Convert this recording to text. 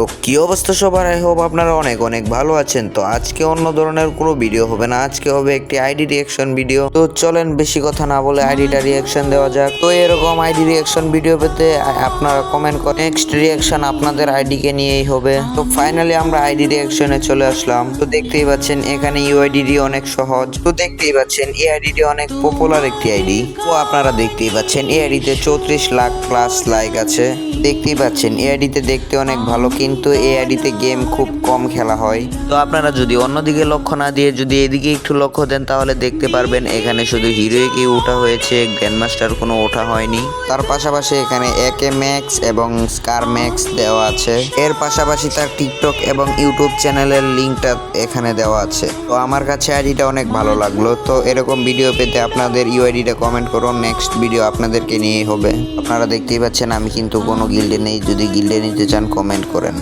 তো কি অবস্থা সবার, আই হোপ আপনারা অনেক অনেক ভালো আছেন। তো আজকে অন্য ধরনের কোনো ভিডিও হবে না, আজকে হবে একটি আইডি রিঅ্যাকশন ভিডিও। তো চলেন বেশি কথা না বলে আইডিটা রিঅ্যাকশন দেওয়া যাক। তো এরকম আইডি রিঅ্যাকশন ভিডিও পেতে আপনারা কমেন্ট করেন, নেক্সট রিঅ্যাকশন আপনাদের আইডি কে নিয়েই হবে। তো ফাইনালি আমরা আইডি রিঅ্যাকশনে চলে আসলাম। তো দেখতেই পাচ্ছেন এখানে ইউআইডি অনেক সহজ। তো দেখতেই পাচ্ছেন এই আইডিটি অনেক পপুলার একটি আইডি। তো আপনারা দেখতেই পাচ্ছেন এই আইডিতে 34 লাখ প্লাস লাইক আছে। দেখতেই পাচ্ছেন এই আইডিতে দেখতে অনেক ভালো, কিন্তু এই আইডিতে গেম খুব কম খেলা হয়। তো আপনারা যদি অন্যদিকে লক্ষ্য না দিয়ে যদি এদিকে একটু লক্ষ্য দেন তাহলে দেখতে পারবেন এখানে শুধু হিরোইকই ওঠা হয়েছে, গ্র্যান্ডমাস্টার কোনো ওঠা হয়নি। তার পাশাপাশি এখানে একে ম্যাক্স এবং স্কার ম্যাক্স দেওয়া আছে। এর পাশাপাশি তার টিকটক এবং ইউটিউব চ্যানেলের লিঙ্কটা এখানে দেওয়া আছে। তো আমার কাছে আইডিটা অনেক ভালো লাগলো। তো এরকম ভিডিও পেতে আপনাদের ইউআইডিটা কমেন্ট করুন, নেক্সট ভিডিও আপনাদেরকে নিয়েই হবে। আপনারা দেখতেই পাচ্ছেন আমি কিন্তু কোনো গিল্ডে নেই, যদি গিল্ডে নিতে চান কমেন্ট করেন।